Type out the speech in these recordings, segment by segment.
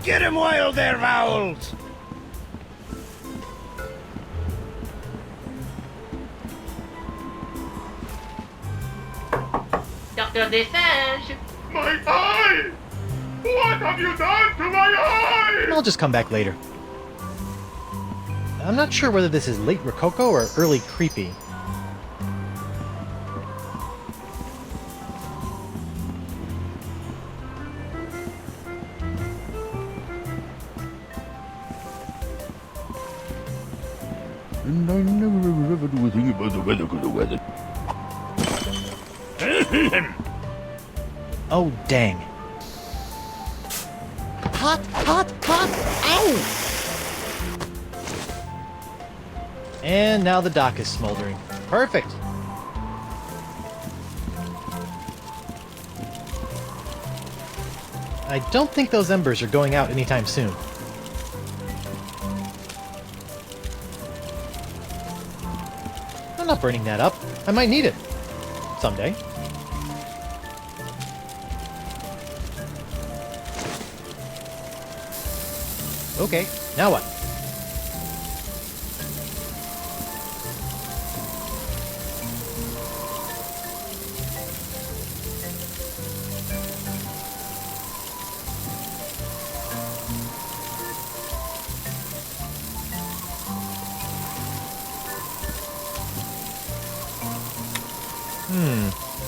Get him wild there, Vowels! Dr. Desage! My eye! What have you done to my eye? I'll just come back later. I'm not sure whether this is late Rococo or early creepy. And I never ever do a thing about the weather, because the weather... Oh, dang. Hot, hot, hot! Ow! And now the dock is smoldering. Perfect! I don't think those embers are going out anytime soon. I'm not burning that up. I might need it. Someday. Okay, now what?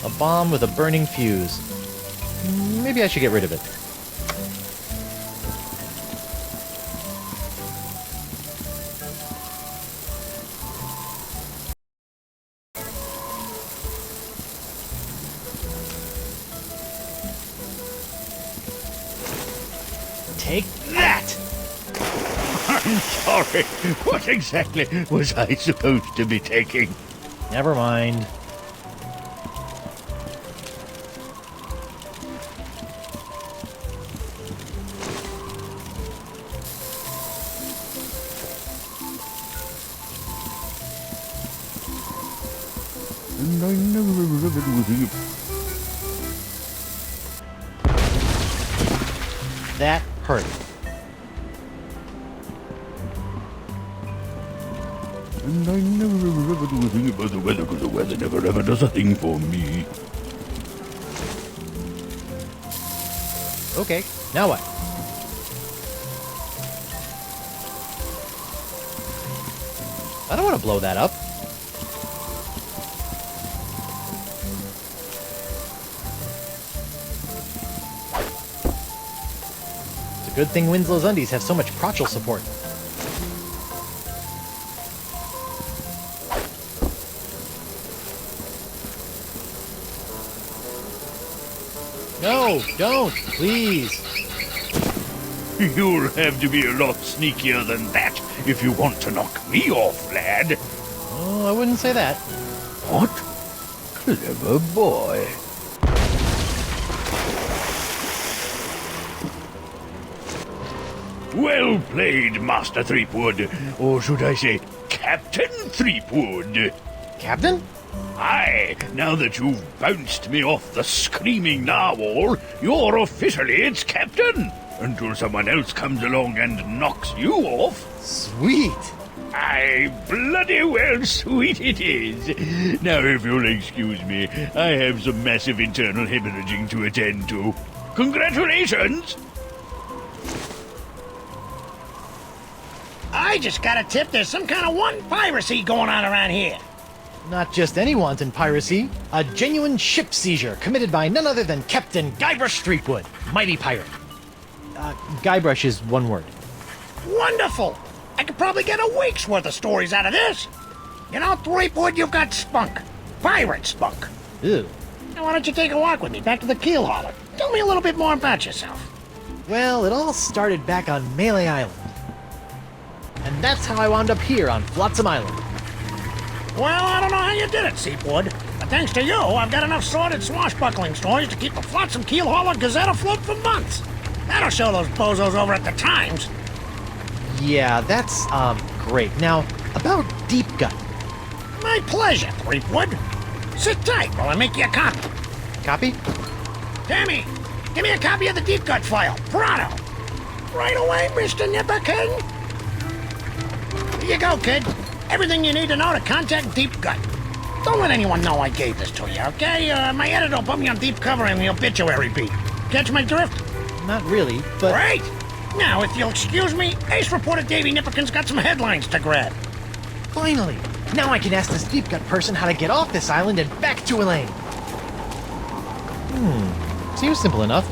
A bomb with a burning fuse. Maybe I should get rid of it. Take that! I'm sorry. What exactly was I supposed to be taking? Never mind. And I never ever do a thing about... That hurt. And I never ever do a thing about the weather, because the weather never ever does a thing for me. Okay, now what? I don't want to blow that up. It's a good thing Winslow's undies have so much crotchal support. No, don't, please. You'll have to be a lot sneakier than that if you want to knock me off, lad. Oh, I wouldn't say that. What? Clever boy. Well played, Master Threepwood. Or should I say, Captain Threepwood. Captain? Aye, now that you've bounced me off the screaming narwhal, you're officially its captain. Until someone else comes along and knocks you off. Sweet. Aye, bloody well sweet it is. Now, if you'll excuse me, I have some massive internal hemorrhaging to attend to. Congratulations! I just got a tip there's some kind of one piracy going on around here. Not just any wanton piracy, a genuine ship seizure committed by none other than Captain Guybrush Threepwood, mighty pirate. Guybrush is one word. Wonderful! I could probably get a week's worth of stories out of this. You know, Threepwood, you've got spunk. Pirate spunk. Ew. Now, why don't you take a walk with me back to the keel hauler? Tell me a little bit more about yourself. Well, it all started back on Melee Island. And that's how I wound up here on Flotsam Island. Well, I don't know how you did it, Seepwood, but thanks to you, I've got enough sordid swashbuckling stories to keep the Flotsam Keel Hauler Gazette afloat for months. That'll show those bozos over at the Times. Yeah, that's, great. Now, about Deep Gut. My pleasure, Threepwood. Sit tight while I make you a copy. Copy? Tammy, give me a copy of the Deep Gut file, pronto. right away, Mr. Nipperkin. Here you go, kid. Everything you need to know to contact Deep Gut. Don't let anyone know I gave this to you, okay? My editor will put me on deep cover in the obituary beat. Catch my drift? Not really, but... Great! Now, if you'll excuse me, Ace reporter Davy Nipperkin's got some headlines to grab. Finally! Now I can ask this deep gut person how to get off this island and back to Elaine. Seems simple enough.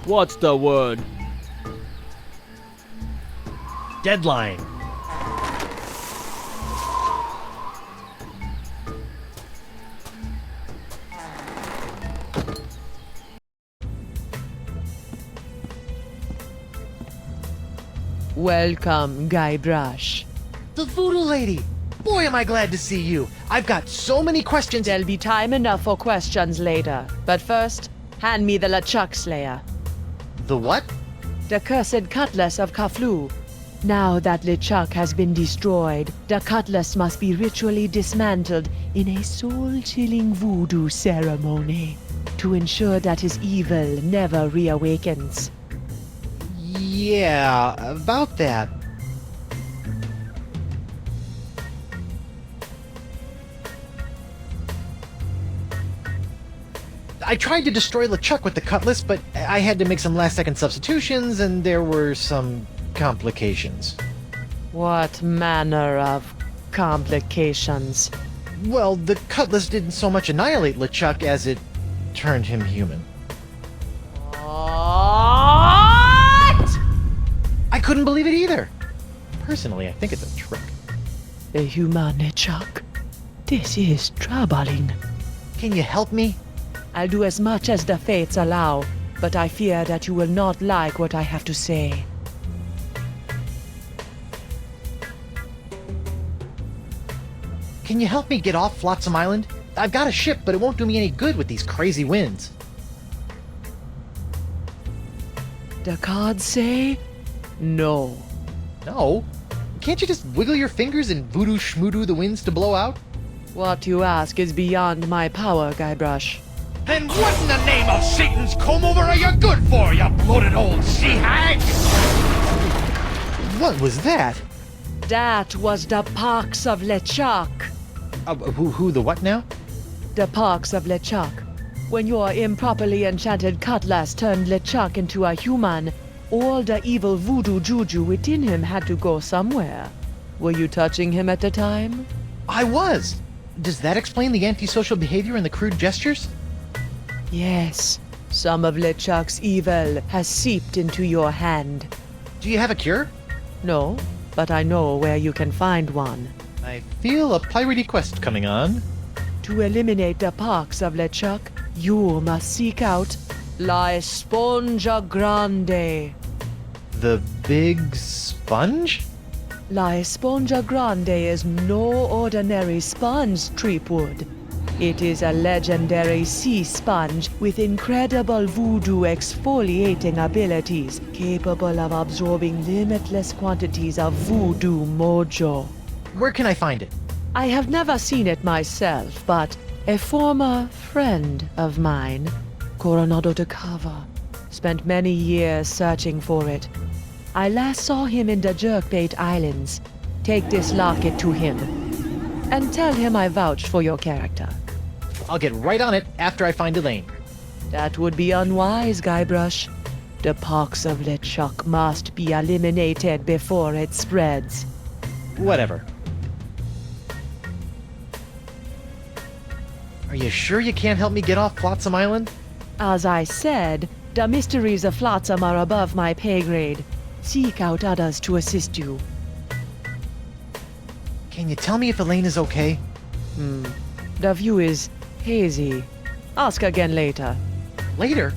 What's the word? Deadline. Welcome, Guybrush. The voodoo lady! Boy, am I glad to see you! I've got so many questions. There'll be time enough for questions later. But first, hand me the LeChuck Slayer. The what? The cursed cutlass of Kaflu. Now that LeChuck has been destroyed, the cutlass must be ritually dismantled in a soul-chilling voodoo ceremony to ensure that his evil never reawakens. Yeah, about that. I tried to destroy LeChuck with the cutlass, but I had to make some last-second substitutions, and there were some complications. What manner of complications? Well, the cutlass didn't so much annihilate LeChuck as it turned him human. What? I couldn't believe it either. Personally, I think it's a trick. The human LeChuck. This is troubling. Can you help me? I'll do as much as the fates allow, but I fear that you will not like what I have to say. Can you help me get off Flotsam Island? I've got a ship, but it won't do me any good with these crazy winds. The cards say no. No? Can't you just wiggle your fingers and voodoo schmoodoo the winds to blow out? What you ask is beyond my power, Guybrush. Then what in the name of Satan's comb-over are you good for, you bloated old sea hag? What was that? That was the Pox of LeChuck. Who the what now? The Pox of LeChuck. When your improperly enchanted cutlass turned LeChuck into a human, all the evil voodoo juju within him had to go somewhere. Were you touching him at the time? I was! Does that explain the antisocial behavior and the crude gestures? Yes. Some of LeChuck's evil has seeped into your hand. Do you have a cure? No, but I know where you can find one. I feel a piratey quest coming on. To eliminate the Pox of LeChuck, you must seek out La Esponja Grande. The big sponge? La Esponja Grande is no ordinary sponge, Treepwood. It is a legendary sea sponge with incredible voodoo exfoliating abilities, capable of absorbing limitless quantities of voodoo mojo. Where can I find it? I have never seen it myself, but a former friend of mine, Coronado de Cava, spent many years searching for it. I last saw him in the Jerkbait Islands. Take this locket to him, and tell him I vouched for your character. I'll get right on it after I find Elaine. That would be unwise, Guybrush. The Pox of LeChuck must be eliminated before it spreads. Whatever. Are you sure you can't help me get off Flotsam Island? As I said, the mysteries of Flotsam are above my pay grade. Seek out others to assist you. Can you tell me if Elaine is okay? The view is hazy. Ask again later. Later?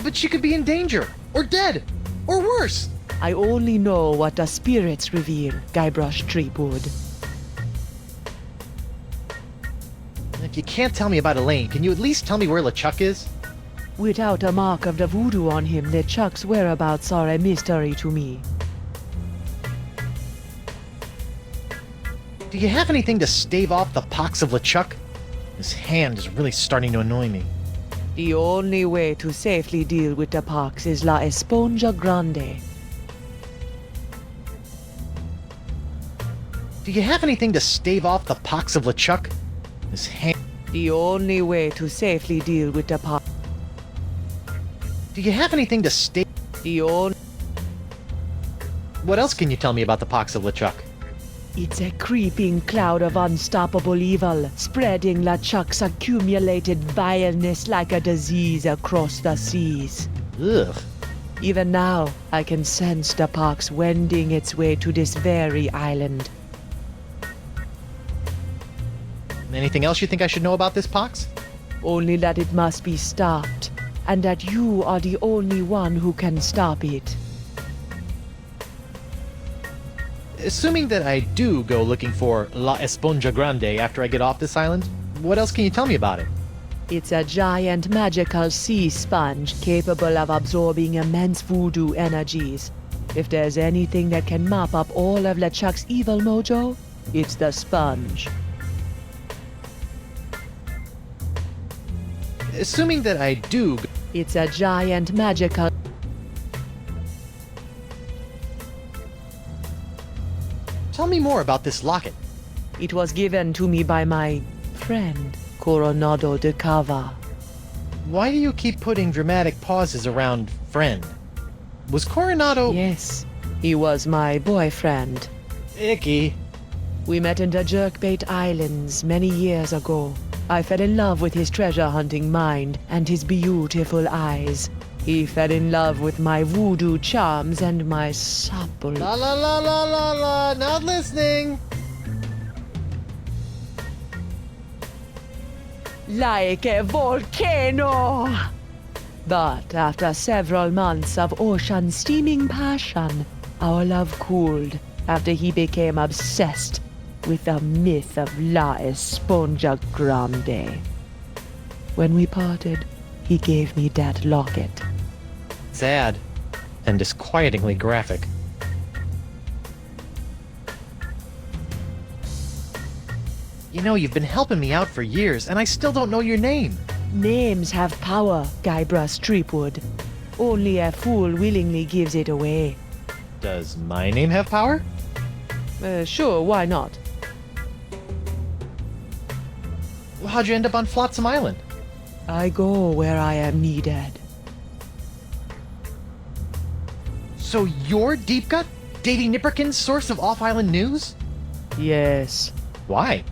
But she could be in danger, or dead, or worse. I only know what the spirits reveal, Guybrush Threepwood. If you can't tell me about Elaine, can you at least tell me where LeChuck is? Without a mark of the voodoo on him, LeChuck's whereabouts are a mystery to me. Do you have anything to stave off the pox of LeChuck? His hand is really starting to annoy me. The only way to safely deal with the pox is La Esponja Grande. Do you have anything to stave off the pox of LeChuck? His hand... The only way to safely deal with the pox... Do you have anything to stave... The only... What else can you tell me about the pox of LeChuck? It's a creeping cloud of unstoppable evil, spreading LeChuck's accumulated vileness like a disease across the seas. Ugh. Even now, I can sense the pox wending its way to this very island. Anything else you think I should know about this pox? Only that it must be stopped, and that you are the only one who can stop it. Assuming that I do go looking for La Esponja Grande after I get off this island, what else can you tell me about it? It's a giant magical sea sponge capable of absorbing immense voodoo energies. If there's anything that can mop up all of LeChuck's evil mojo, it's the sponge. Assuming that I do... It's a giant magical... Tell me more about this locket. It was given to me by my friend, Coronado de Cava. Why do you keep putting dramatic pauses around friend? Was Coronado... Yes, he was my boyfriend. Icky. We met in the Jerkbait Islands many years ago. I fell in love with his treasure-hunting mind and his beautiful eyes. He fell in love with my voodoo charms and my supple... La la la la la la, not listening. Like a volcano! But after several months of ocean-steaming passion, our love cooled after he became obsessed with the myth of La Esponja Grande. When we parted, he gave me that locket. Sad. And disquietingly graphic. You know, you've been helping me out for years, and I still don't know your name. Names have power, Guybrush Threepwood. Only a fool willingly gives it away. Does my name have power? Sure, why not? How'd you end up on Flotsam Island? I go where I am needed. So you're Deep Gut? Davy Nipperkin's source of off-island news? Yes. Why?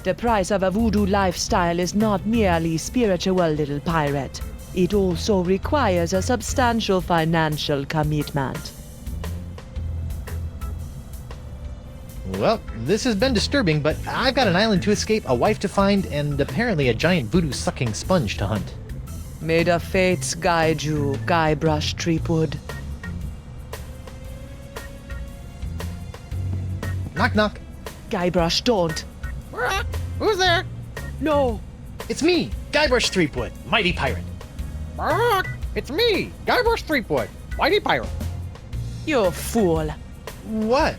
The price of a voodoo lifestyle is not merely spiritual, little pirate. It also requires a substantial financial commitment. Well, this has been disturbing, but I've got an island to escape, a wife to find, and apparently a giant voodoo-sucking sponge to hunt. May the fates guide you, Guybrush Threepwood. Knock knock. Guybrush, don't. Who's there? No. It's me, Guybrush Threepwood, mighty pirate. It's me, Guybrush Threepwood, mighty pirate. You fool. What?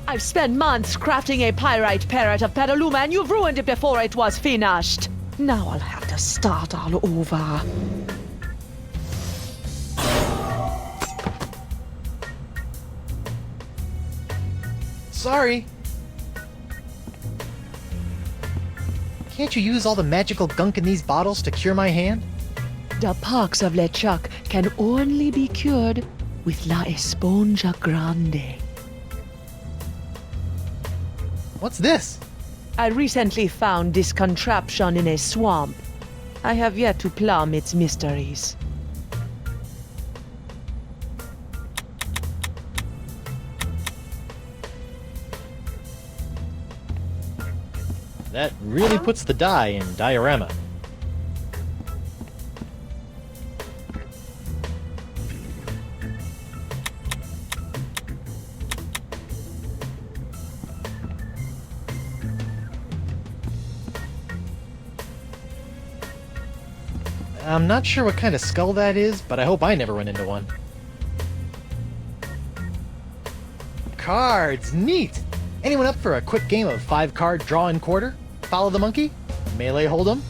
I've spent months crafting a pyrite parrot of Petaluma, and you've ruined it before it was finished. Now I'll have to start all over. Sorry. Can't you use all the magical gunk in these bottles to cure my hand? The pox of LeChuck can only be cured with La Esponja Grande. What's this? I recently found this contraption in a swamp. I have yet to plumb its mysteries. That really puts the die in diorama. I'm not sure what kind of skull that is, but I hope I never run into one. Cards! Neat! Anyone up for a quick game of 5-card draw and quarter? Follow the monkey? Melee hold'em?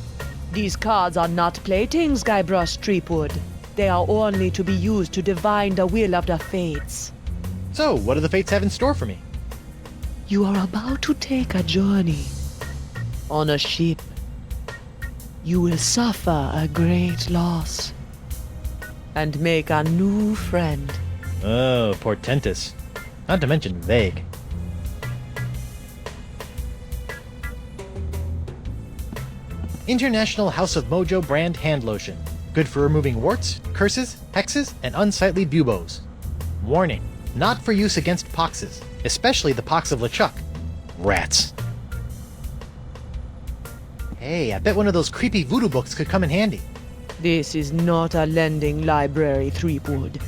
These cards are not playthings, Guybrush Threepwood. They are only to be used to divine the will of the fates. So, what do the fates have in store for me? You are about to take a journey on a ship. You will suffer a great loss and make a new friend. Oh, portentous. Not to mention vague. International House of Mojo brand hand lotion. Good for removing warts, curses, hexes, and unsightly buboes. Warning, not for use against poxes, especially the pox of LeChuck. Rats. Hey, I bet one of those creepy voodoo books could come in handy. This is not a lending library, Threepwood.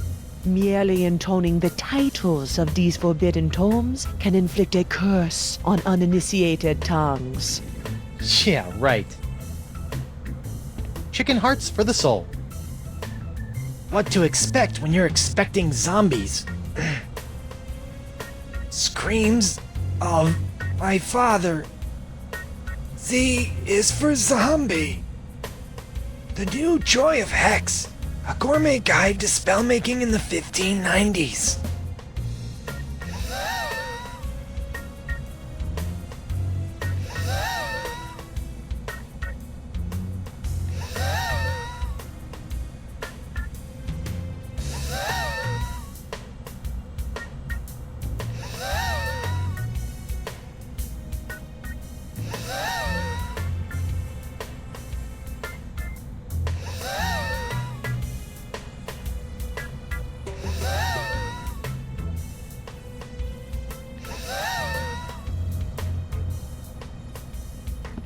Merely intoning the titles of these forbidden tomes can inflict a curse on uninitiated tongues. Yeah, right. Chicken hearts for the soul. What to expect when you're expecting zombies? Screams of my father. Z is for zombie. The new joy of Hex, a gourmet guide to spellmaking in the 1590s.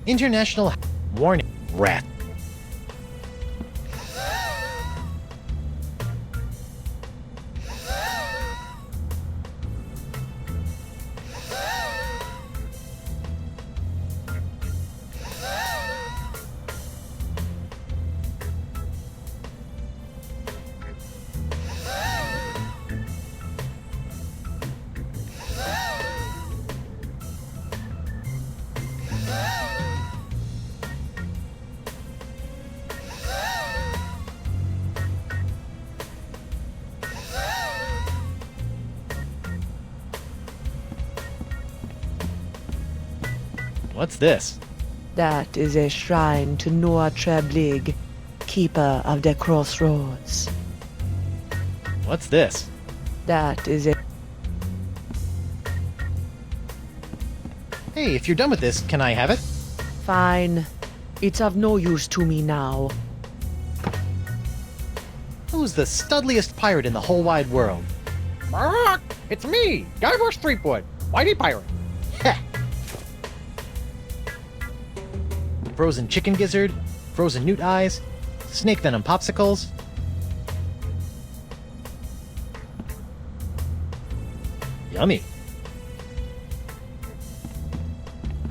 International warning. Rat. What's this? That is a shrine to Noah Treblig, keeper of the crossroads. What's this? That is a... Hey, if you're done with this, can I have it? Fine. It's of no use to me now. Who's the studliest pirate in the whole wide world? Bark! It's me, Guybrush Threepwood, Whitey Pirate. Heh! Frozen chicken gizzard, frozen newt eyes, snake venom popsicles. Yummy.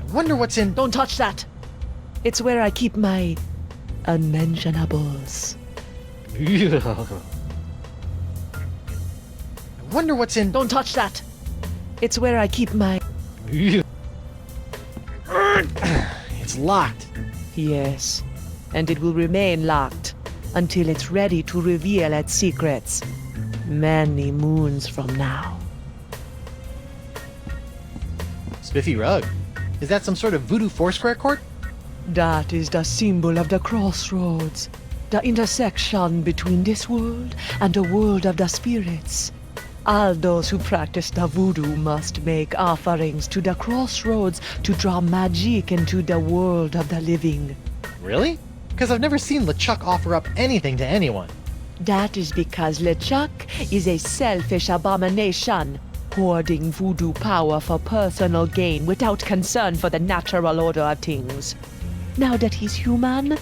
I wonder what's in... Don't touch that! It's where I keep my... unmentionables. I wonder what's in... Don't touch that! It's where I keep my... It's locked. Yes, and it will remain locked until it's ready to reveal its secrets many moons from now. Spiffy rug. Is that some sort of voodoo foursquare court? That is the symbol of the crossroads, the intersection between this world and the world of the spirits. All those who practice the voodoo must make offerings to the crossroads to draw magic into the world of the living. Really? Because I've never seen LeChuck offer up anything to anyone. That is because LeChuck is a selfish abomination. hoarding voodoo power for personal gain without concern for the natural order of things. Now that he's human,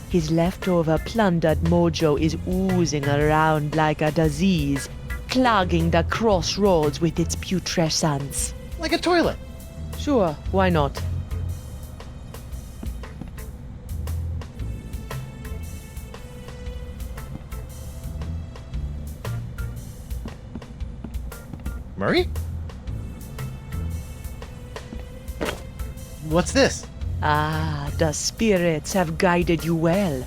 his leftover plundered mojo is oozing around like a disease, clogging the crossroads with its putrescence. Like a toilet. Sure, why not? Murray? What's this? Ah, the spirits have guided you well.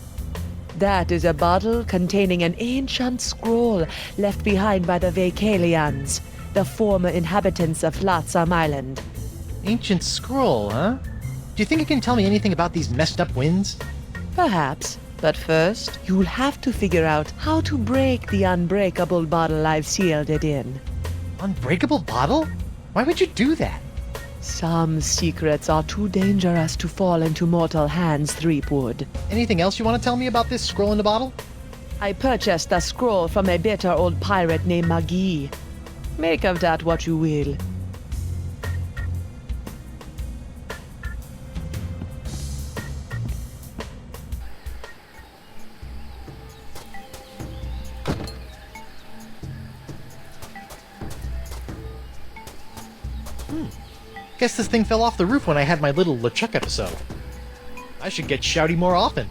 That is a bottle containing an ancient scroll left behind by the Vacalians, the former inhabitants of Flotsam Island. Ancient scroll, huh? Do you think it can tell me anything about these messed up winds? Perhaps, but first, you'll have to figure out how to break the unbreakable bottle I've sealed it in. Unbreakable bottle? Why would you do that? Some secrets are too dangerous to fall into mortal hands, Threepwood. Anything else you want to tell me about this scroll in the bottle? I purchased the scroll from a bitter old pirate named McGee. Make of that what you will. Guess this thing fell off the roof when I had my little LeChuck episode. I should get shouty more often.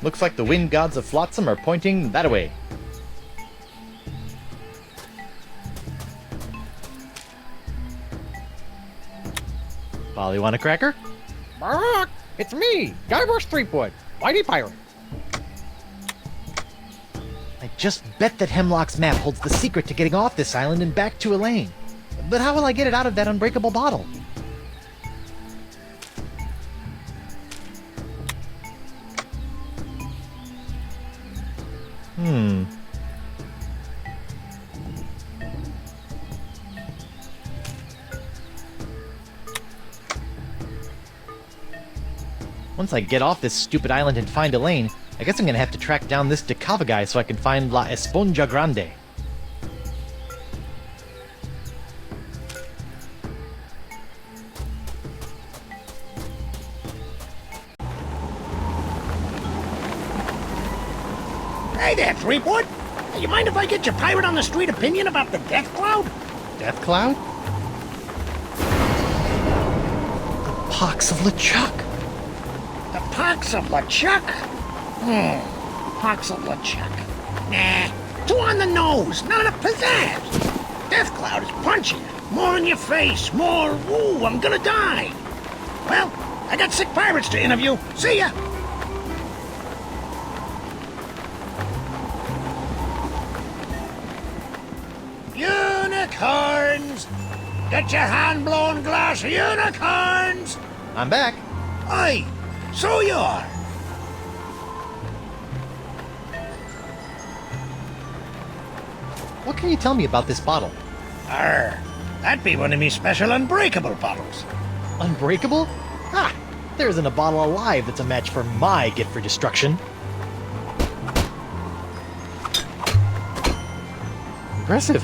Looks like the wind gods of Flotsam are pointing that way. Polly, want a cracker? Bark! It's me, Guybrush Threepwood, Mighty Pirate. I just bet that Hemlock's map holds the secret to getting off this island and back to Elaine. But how will I get it out of that unbreakable bottle? Once I get off this stupid island and find Elaine, I guess I'm gonna have to track down this Decava guy so I can find La Esponja Grande. Hey there, Threepwood. Hey, you mind if I get your pirate on the street opinion about the death cloud? Death Cloud? The pox of LeChuck! The pox of LeChuck? Pox of LeChuck. Nah, too on the nose, not enough pizzazz. Death cloud is punchier, more in your face, more, ooh, I'm gonna die. Well, I got sick pirates to interview. See ya. Unicorns! Get your hand-blown glass unicorns! I'm back. Aye, so you are. What can you tell me about this bottle? Arr, that'd be one of me special unbreakable bottles. Unbreakable? Ha! There isn't a bottle alive that's a match for my gift for destruction. Impressive.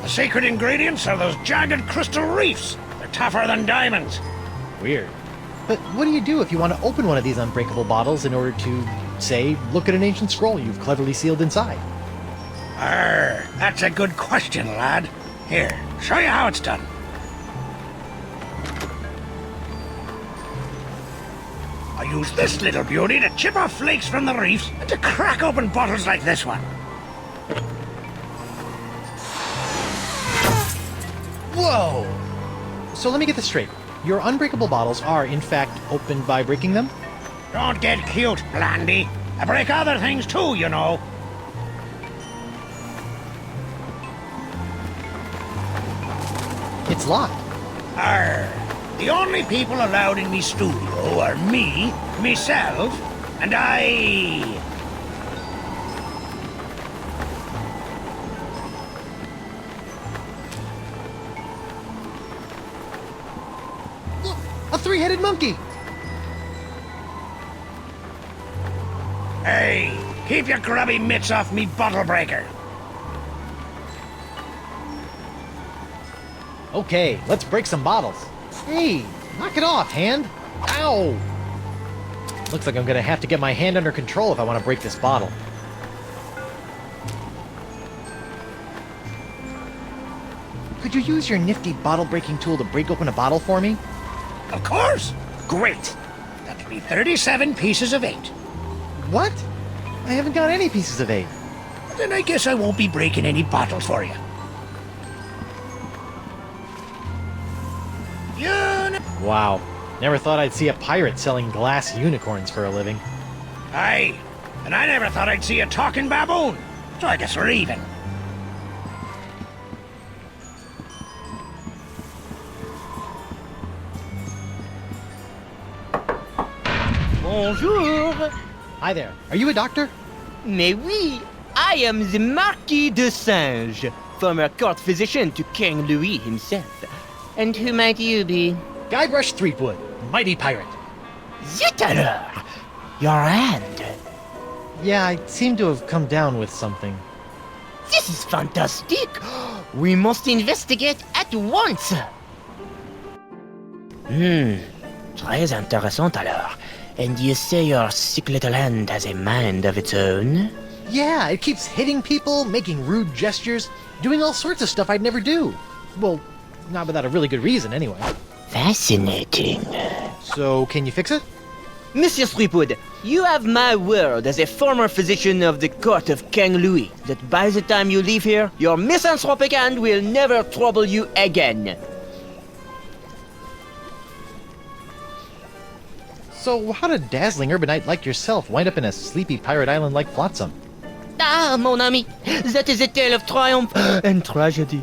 The secret ingredients are those jagged crystal reefs. They're tougher than diamonds. Weird. But what do you do if you want to open one of these unbreakable bottles in order to, say, look at an ancient scroll you've cleverly sealed inside? Arr, that's a good question, lad. Here, show you how it's done. I use this little beauty to chip off flakes from the reefs and to crack open bottles like this one. Whoa! So let me get this straight. Your unbreakable bottles are, in fact, opened by breaking them? Don't get cute, Blandy. I break other things too, you know. It's locked. Arr, the only people allowed in me studio are me, myself, and I. Look, a three-headed monkey! Hey, keep your grubby mitts off me bottle breaker. Okay, let's break some bottles. Hey, knock it off, hand. Ow! Looks like I'm gonna have to get my hand under control if I want to break this bottle. Could you use your nifty bottle-breaking tool to break open a bottle for me? Of course. Great! That'll be 37 pieces of 8. What? I haven't got any pieces of 8. Then I guess I won't be breaking any bottles for you. Wow. Never thought I'd see a pirate selling glass unicorns for a living. Aye. And I never thought I'd see a talking baboon. So I guess we're even. Bonjour. Hi there. Are you a doctor? Mais oui, I am the Marquis de Singe, former court physician to King Louis himself. And who might you be? Guybrush Threepwood, mighty pirate. Zut alors! Your hand. Yeah, I seem to have come down with something. This is fantastic. We must investigate at once. Très intéressant alors. And you say your sick little hand has a mind of its own? Yeah, it keeps hitting people, making rude gestures, doing all sorts of stuff I'd never do. Well, not without a really good reason, anyway. Fascinating. So, can you fix it? Monsieur Threepwood, you have my word as a former physician of the court of King Louis that by the time you leave here, your misanthropic hand will never trouble you again. So, how did a dazzling urbanite like yourself wind up in a sleepy pirate island like Flotsam? Ah, mon ami, that is a tale of triumph and tragedy.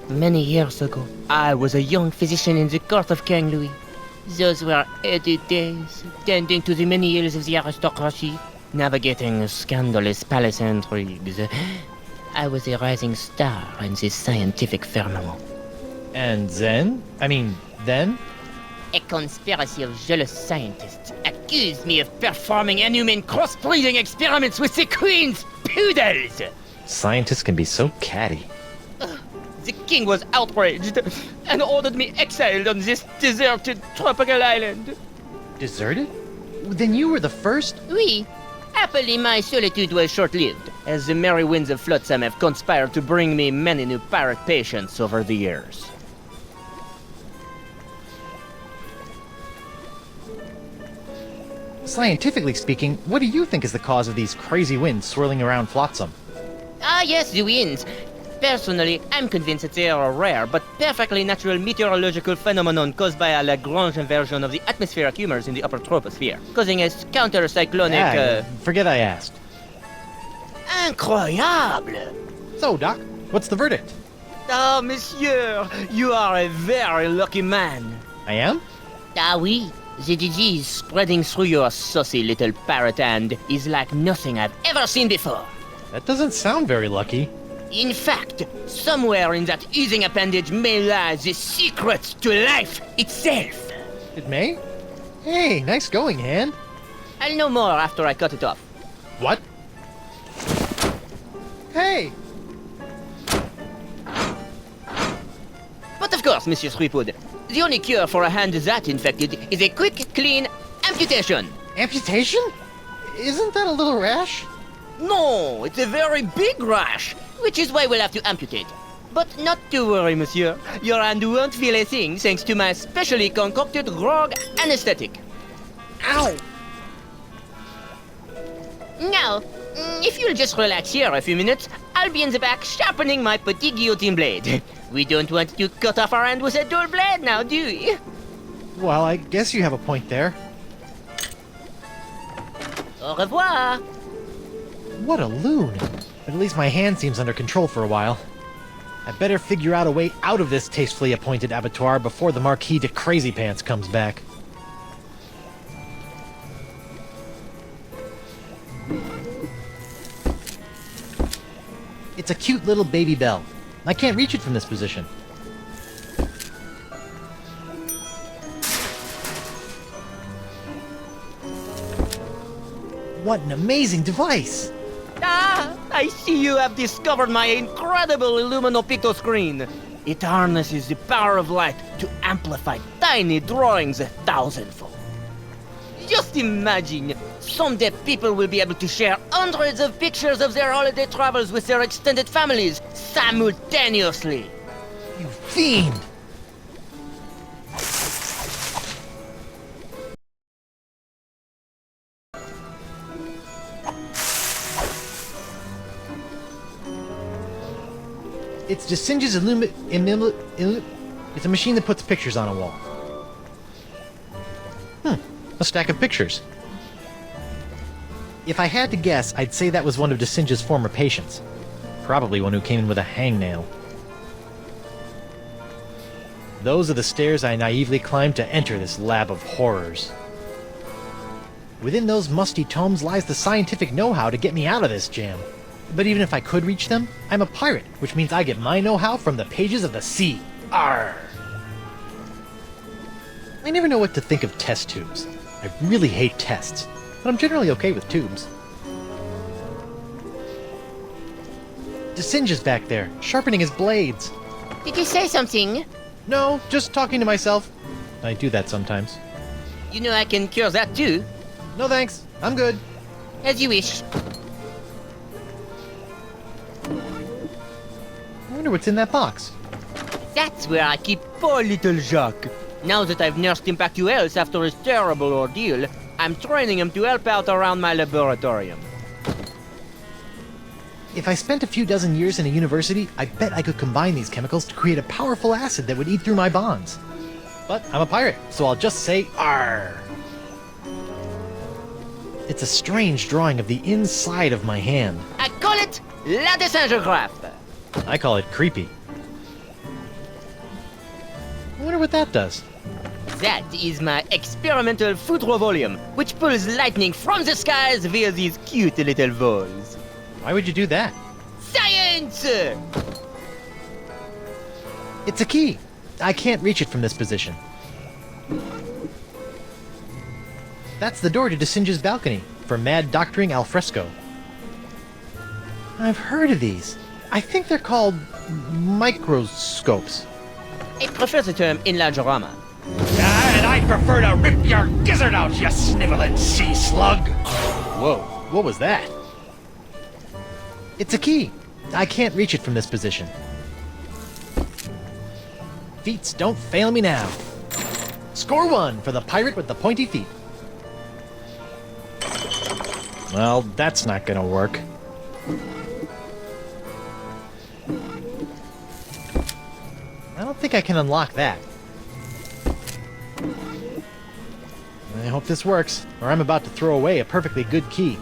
Many years ago, I was a young physician in the court of King Louis. Those were heady days, tending to the many ills of the aristocracy, navigating scandalous palace intrigues. I was a rising star in the scientific firmament. And then? Then? A conspiracy of jealous scientists accused me of performing inhuman cross-breeding experiments with the Queen's poodles! Scientists can be so catty. The king was outraged and ordered me exiled on this deserted tropical island. Deserted? Then you were the first? Oui. Happily, my solitude was short-lived, as the merry winds of Flotsam have conspired to bring me many new pirate patients over the years. Scientifically speaking, what do you think is the cause of these crazy winds swirling around Flotsam? Ah, yes, the winds. Personally, I'm convinced that they are a rare but perfectly natural meteorological phenomenon caused by a Lagrange inversion of the atmospheric humors in the upper troposphere, causing a counter-cyclonic, Forget I asked. Incroyable! So, Doc, what's the verdict? Ah, monsieur, you are a very lucky man. I am? Ah, oui. The disease spreading through your saucy little parrot hand is like nothing I've ever seen before. That doesn't sound very lucky. In fact, somewhere in that oozing appendage may lie the secret to life itself. It may? Hey, nice going, hand. I'll know more after I cut it off. What? Hey! But of course, Monsieur Threepwood, the only cure for a hand that infected is a quick, clean amputation. Amputation? Isn't that a little rash? No, it's a very big rash, which is why we'll have to amputate. But not to worry, monsieur. Your hand won't feel a thing thanks to my specially concocted grog anesthetic. Ow! Now, if you'll just relax here a few minutes, I'll be in the back sharpening my petit guillotine blade. We don't want to cut off our hand with a dull blade now, do we? Well, I guess you have a point there. Au revoir. What a loon. But at least my hand seems under control for a while. I better figure out a way out of this tastefully appointed abattoir before the Marquis de Crazy Pants comes back. It's a cute little baby bell. I can't reach it from this position. What an amazing device! Ah, I see you have discovered my incredible Illuminopito screen. It harnesses the power of light to amplify tiny drawings 1,000-fold. Just imagine, someday people will be able to share hundreds of pictures of their holiday travels with their extended families simultaneously. You fiend! It's DeSinge's It's a machine that puts pictures on a wall. A stack of pictures. If I had to guess, I'd say that was one of DeSinge's former patients. Probably one who came in with a hangnail. Those are the stairs I naively climbed to enter this lab of horrors. Within those musty tomes lies the scientific know-how to get me out of this jam. But even if I could reach them, I'm a pirate, which means I get my know-how from the pages of the sea. Arr! I never know what to think of test tubes. I really hate tests, but I'm generally okay with tubes. DeSinge is back there, sharpening his blades. Did you say something? No, just talking to myself. I do that sometimes. You know I can cure that too. No thanks, I'm good. As you wish. I wonder what's in that box. That's where I keep poor little Jacques. Now that I've nursed him back to health after his terrible ordeal, I'm training him to help out around my laboratorium. If I spent a few dozen years in a university, I bet I could combine these chemicals to create a powerful acid that would eat through my bonds. But I'm a pirate, so I'll just say Arr! It's a strange drawing of the inside of my hand. I call it La Desingographe. I call it creepy. I wonder what that does. That is my experimental foudrovolume, which pulls lightning from the skies via these cute little balls. Why would you do that? Science! It's a key. I can't reach it from this position. That's the door to DeSinge's balcony for mad doctoring al fresco. I've heard of these. I think they're called microscopes. I prefer the term enlargerama. And I prefer to rip your gizzard out, you sniveling sea slug! Whoa, what was that? It's a key. I can't reach it from this position. Feats don't fail me now. Score one for the pirate with the pointy feet. Well, that's not gonna work. I don't think I can unlock that. I hope this works, or I'm about to throw away a perfectly good key.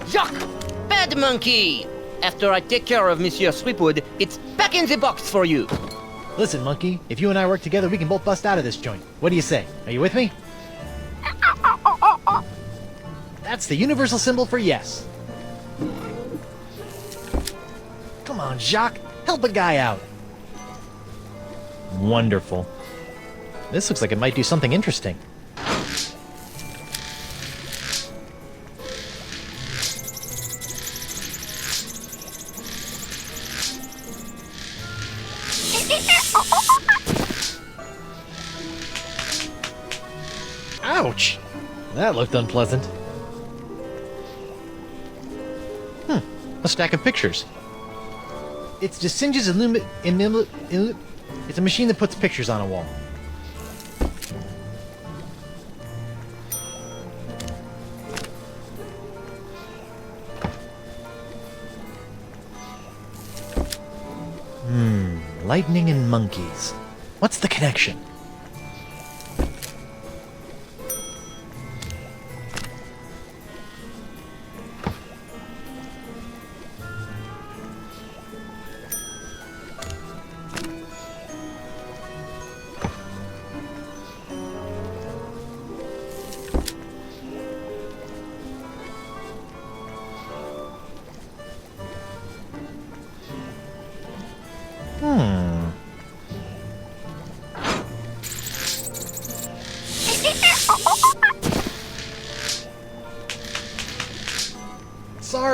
Jacques! Bad monkey! After I take care of Monsieur Sweetwood, it's back in the box for you. Listen, monkey, if you and I work together, we can both bust out of this joint. What do you say? Are you with me? That's the universal symbol for yes. Come on, Jacques, help a guy out. Wonderful. This looks like it might do something interesting. Ouch! That looked unpleasant. A stack of pictures. It's DeSinge's It's a machine that puts pictures on a wall. Lightning and monkeys. What's the connection?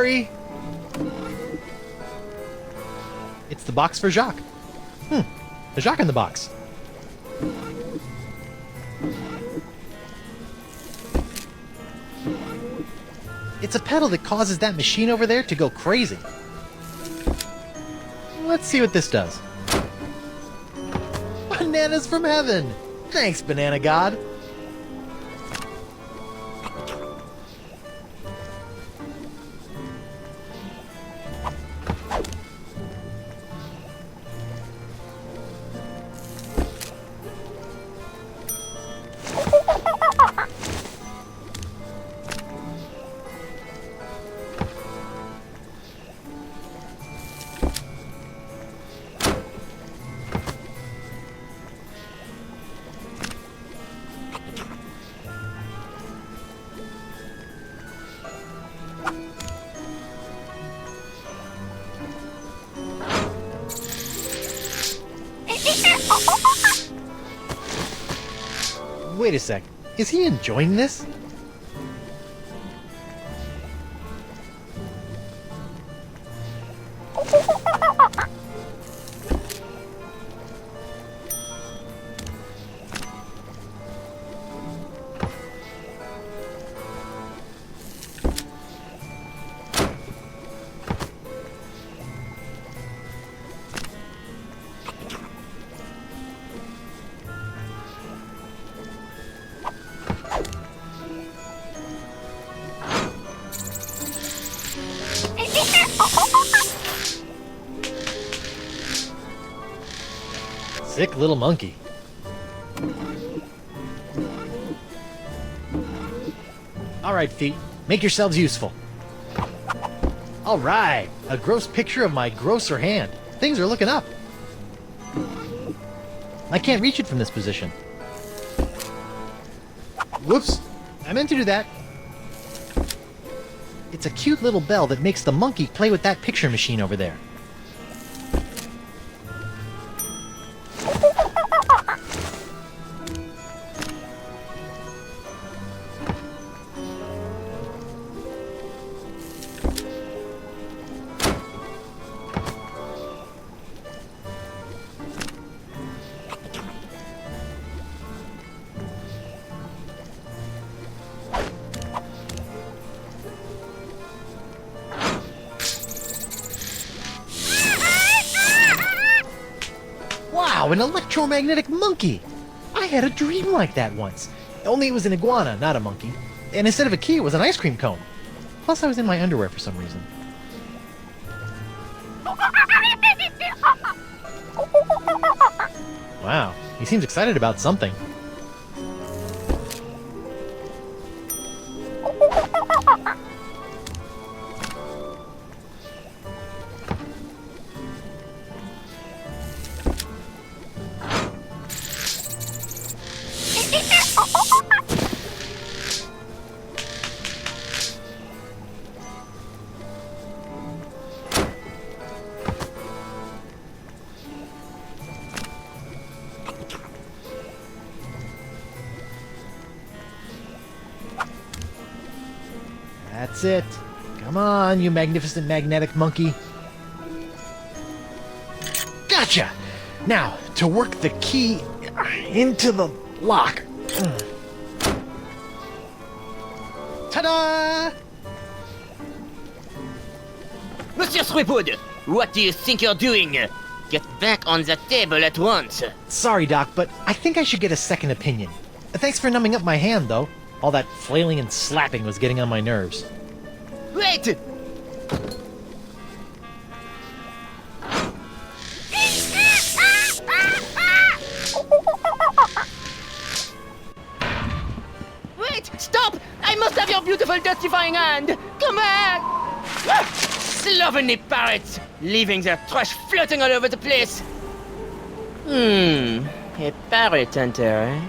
Sorry. It's the box for Jacques. A Jacques in the box. It's a pedal that causes that machine over there to go crazy. Let's see what this does. Bananas from heaven! Thanks, Banana God. Wait a sec. Is he enjoying this? Sick little monkey. Alright, feet. Make yourselves useful. Alright! A gross picture of my grosser hand. Things are looking up. I can't reach it from this position. Whoops! I meant to do that. It's a cute little bell that makes the monkey play with that picture machine over there. Wow, an electromagnetic monkey! I had a dream like that once. Only it was an iguana, not a monkey. And instead of a key, it was an ice cream cone. Plus, I was in my underwear for some reason. Wow, he seems excited about something. That's it. Come on, you magnificent magnetic monkey. Gotcha! Now, to work the key into the lock. Ta-da! Monsieur Threepwood, what do you think you're doing? Get back on the table at once. Sorry, Doc, but I think I should get a second opinion. Thanks for numbing up my hand, though. All that flailing and slapping was getting on my nerves. Wait! Wait! Stop! I must have your beautiful testifying hand! Come back! Slovenly parrots! Leaving their trash floating all over the place! A parrot hunter, eh?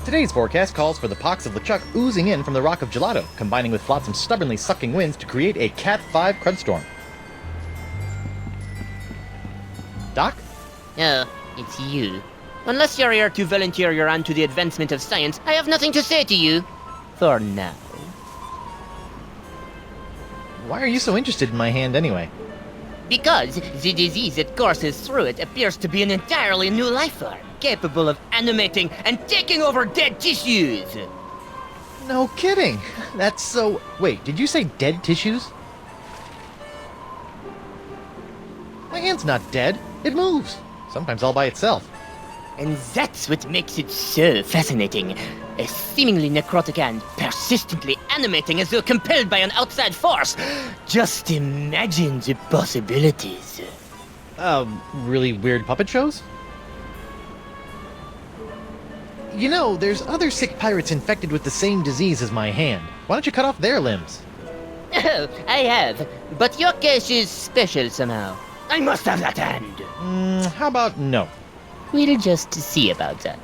Today's forecast calls for the pox of LeChuck oozing in from the Rock of Gelato, combining with flotsam stubbornly sucking winds to create a Cat 5 crud storm. Doc? Oh, it's you. Unless you're here to volunteer your hand to the advancement of science, I have nothing to say to you. For now. Why are you so interested in my hand anyway? Because the disease that courses through it appears to be an entirely new life form, capable of animating and taking over dead tissues. No kidding! That's so... Wait, did you say dead tissues? My hand's not dead. It moves. Sometimes all by itself. And that's what makes it so fascinating. A seemingly necrotic hand, persistently animating as though compelled by an outside force. Just imagine the possibilities. Really weird puppet shows? You know, there's other sick pirates infected with the same disease as my hand. Why don't you cut off their limbs? Oh, I have. But your case is special somehow. I must have that hand. How about no? We'll just see about that.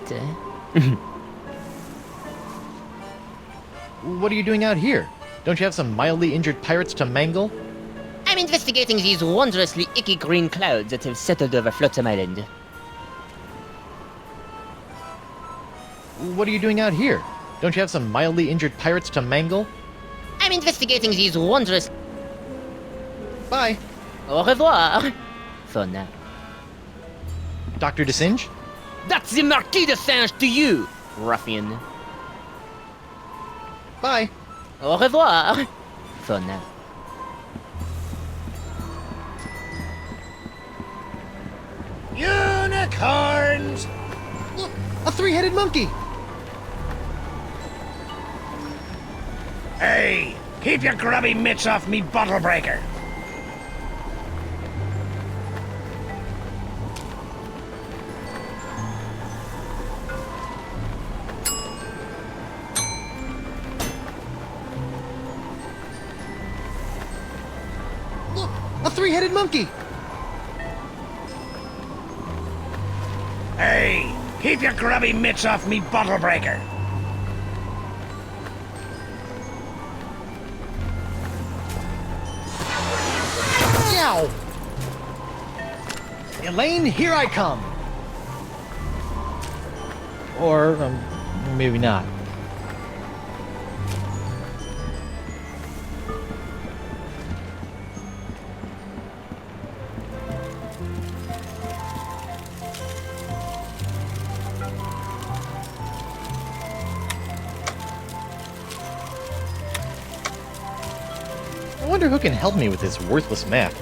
What are you doing out here? Don't you have some mildly injured pirates to mangle? I'm investigating these wondrously icky green clouds that have settled over Flotsam Island. What are you doing out here? Don't you have some mildly injured pirates to mangle? I'm investigating these wondrous... Bye. Au revoir. For now. Dr. DeSinge? That's the Marquis de Singe to you, ruffian. Bye. Au revoir. For now. Unicorns! Look, a three-headed monkey! Hey, keep your grubby mitts off me bottle breaker. Look, a three-headed monkey! Hey, keep your grubby mitts off me bottle breaker. Yow! Elaine, here I come! Or, maybe not. I wonder who can help me with this worthless map.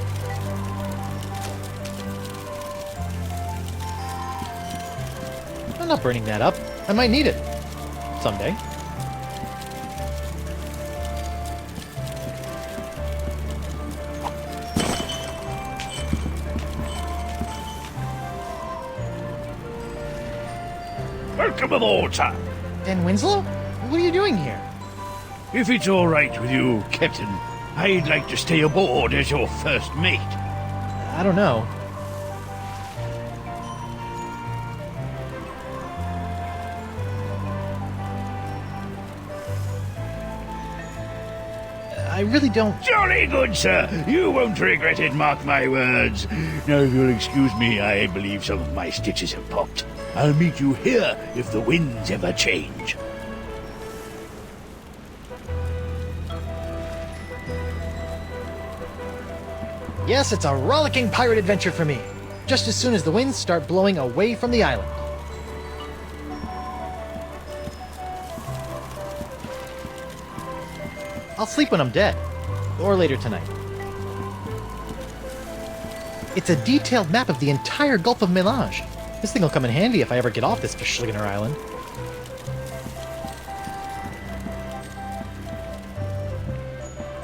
I'm not burning that up. I might need it. Someday. Welcome aboard, sir. Dan Winslow? What are you doing here? If it's all right with you, Captain, I'd like to stay aboard as your first mate. I don't know. I really don't... Jolly good, sir. You won't regret it, mark my words. Now, if you'll excuse me, I believe some of my stitches have popped. I'll meet you here if the winds ever change. Yes, it's a rollicking pirate adventure for me. Just as soon as the winds start blowing away from the island. I'll sleep when I'm dead. Or later tonight. It's a detailed map of the entire Gulf of Melange. This thing will come in handy if I ever get off this Verschlingener island.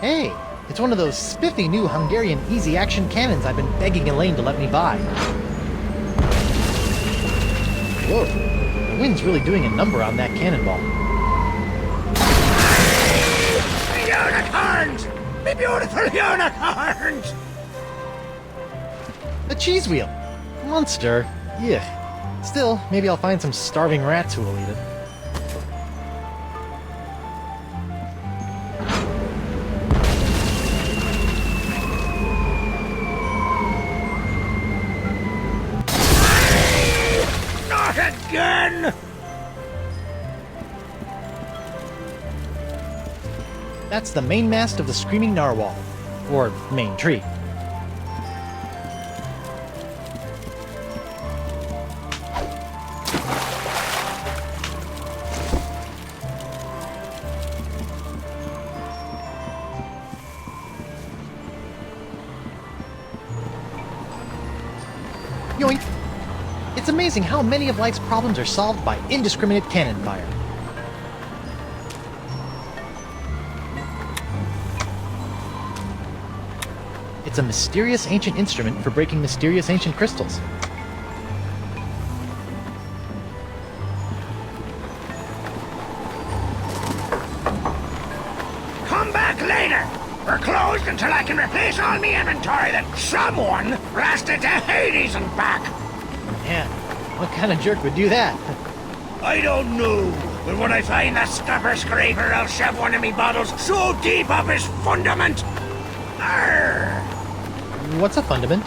Hey, it's one of those spiffy new Hungarian easy-action cannons I've been begging Elaine to let me buy. Whoa, the wind's really doing a number on that cannonball. Unicorns! Me beautiful unicorns! A cheese wheel! Monster. Yuck. Still, maybe I'll find some starving rats who will eat it. That's the main mast of the Screaming Narwhal. Or main tree. Yoink! It's amazing how many of life's problems are solved by indiscriminate cannon fire. It's a mysterious ancient instrument for breaking mysterious ancient crystals. Come back later. We're closed until I can replace all me inventory that someone blasted to Hades and back. Man, what kind of jerk would do that? I don't know, but when I find that scupper scraper, I'll shove one of me bottles so deep up his fundament. Arr! What's a fundament?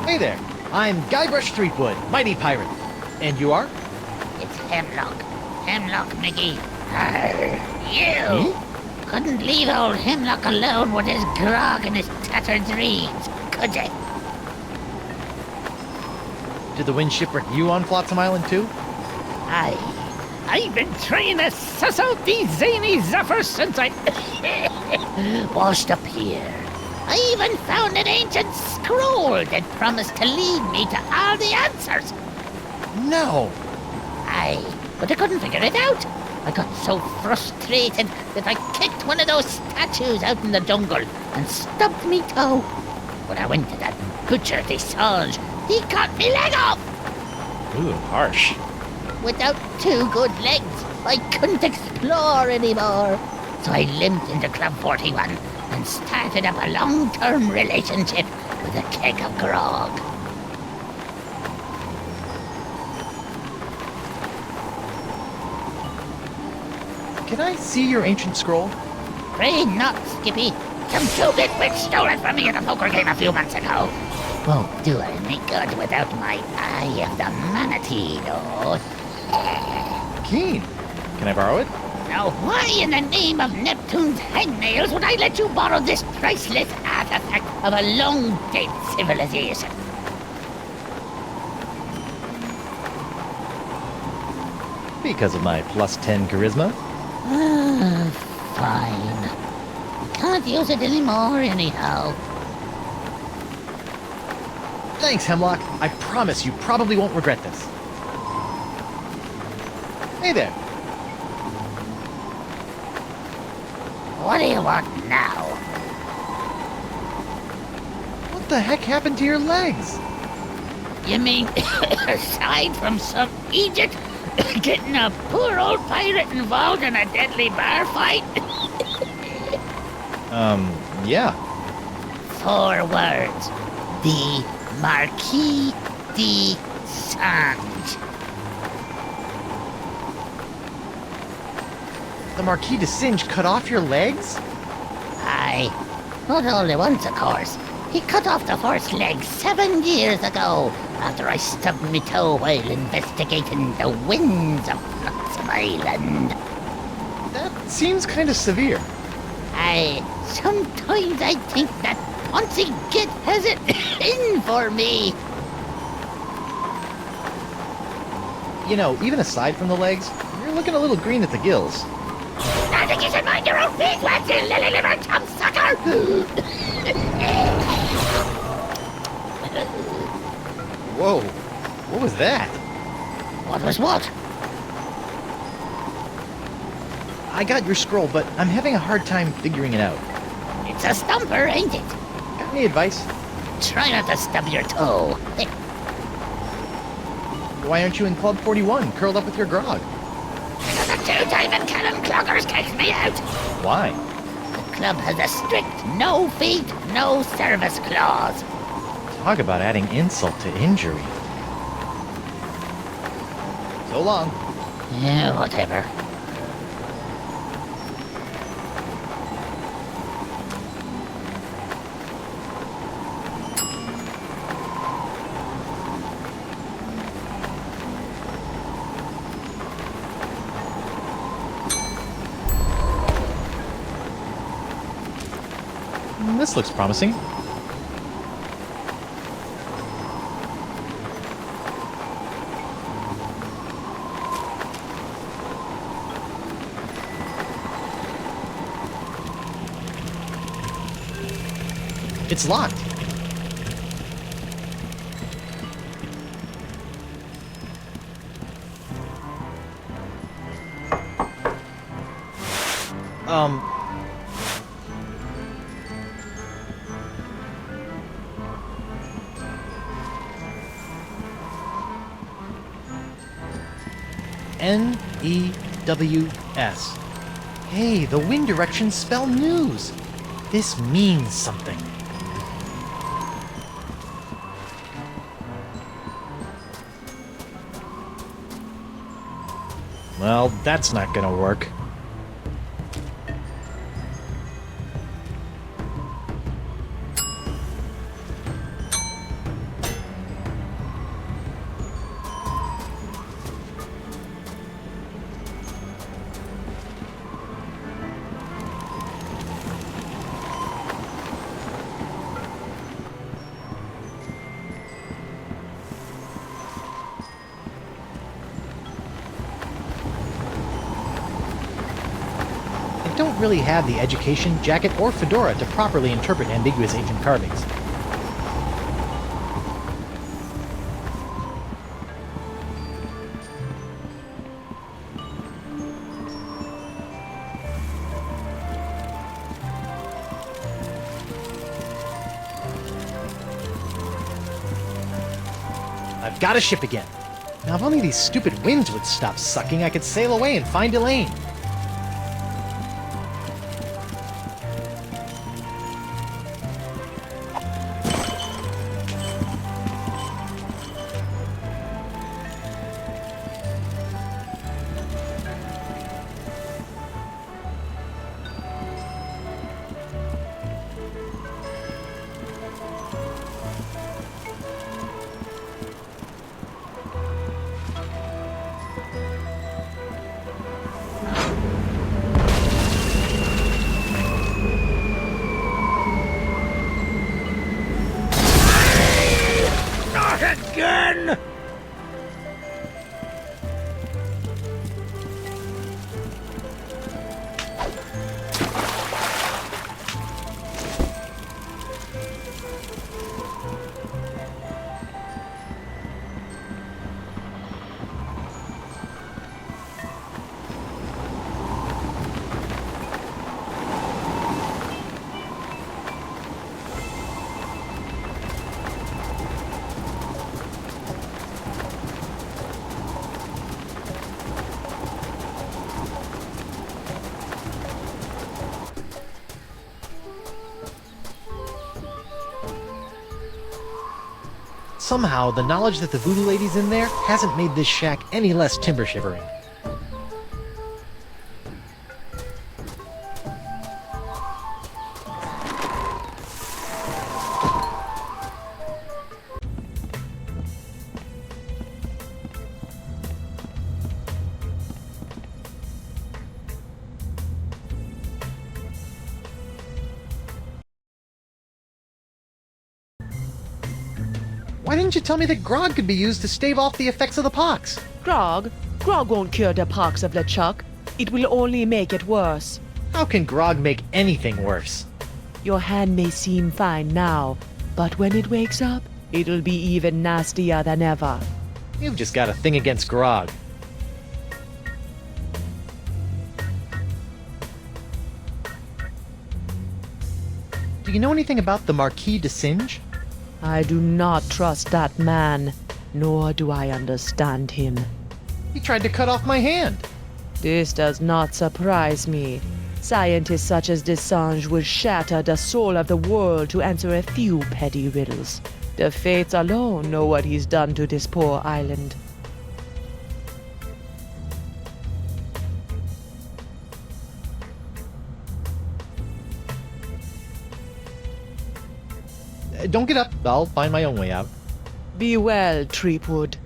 Hey there, I'm Guybrush Threepwood, mighty pirate. And you are? It's Hemlock. Hemlock McGee. You! Couldn't leave old Hemlock alone with his grog and his tattered dreams, could you? Did the wind shipwreck you on Flotsam Island too? I've been trying to suss out these zany zephyrs since I washed up here. I even found an ancient scroll that promised to lead me to all the answers. No! But I couldn't figure it out. I got so frustrated that I kicked one of those statues out in the jungle and stubbed me toe. When I went to that butcher Desange, he cut me leg off. Ooh, harsh. Without 2 good legs, I couldn't explore anymore. So I limped into Club 41 and started up a long-term relationship with a keg of grog. Can I see your ancient scroll? Afraid not, Skippy. Some two-bit witch stole it from me at a poker game a few months ago. Won't do any good without my Eye of the Manatee, though. Keen. Can I borrow it? Now, why in the name of Neptune's hangnails would I let you borrow this priceless artifact of a long-dead civilization? Because of my +10 charisma? Fine. Can't use it anymore, anyhow. Thanks, Hemlock. I promise you probably won't regret this. Hey there. What do you want now? What the heck happened to your legs? You mean, aside from some idiot getting a poor old pirate involved in a deadly bar fight? Yeah. 4 words. The Marquis de Sange. The Marquis de Singe cut off your legs? Aye. Not only once, of course. He cut off the first leg 7 years ago, after I stubbed me toe while investigating the winds of Flotsam Island. That seems kind of severe. Aye, sometimes I think that Ponzi Git has it in for me. You know, even aside from the legs, you're looking a little green at the gills. I think you should mind your own beeswax, you lily-livered chump sucker! Whoa, what was that? What was what? I got your scroll, but I'm having a hard time figuring it out. It's a stumper, ain't it? Got any advice? Try not to stub your toe. Why aren't you in Club 41, curled up with your grog? Because the 2-timing cannon cloggers kicked me out. Why? The club has a strict no feet, no service clause. Talk about adding insult to injury. So long. Yeah, whatever. This looks promising. It's locked. N-E-W-S. Hey, the wind directions spell news. This means something. Well, that's not gonna work. Don't really have the education, jacket, or fedora to properly interpret ambiguous ancient carvings. I've got a ship again. Now, if only these stupid winds would stop sucking, I could sail away and find Elaine. Not again! Somehow, the knowledge that the voodoo lady's in there hasn't made this shack any less timber-shivering. Why didn't you tell me that grog could be used to stave off the effects of the pox? Grog? Grog won't cure the pox of LeChuck. It will only make it worse. How can grog make anything worse? Your hand may seem fine now, but when it wakes up, it'll be even nastier than ever. You've just got a thing against grog. Do you know anything about the Marquis de Singe? I do not trust that man, nor do I understand him. He tried to cut off my hand. This does not surprise me. Scientists such as Desange would shatter the soul of the world to answer a few petty riddles. The fates alone know what he's done to this poor island. Don't get up. I'll find my own way out. Be well, Treepwood.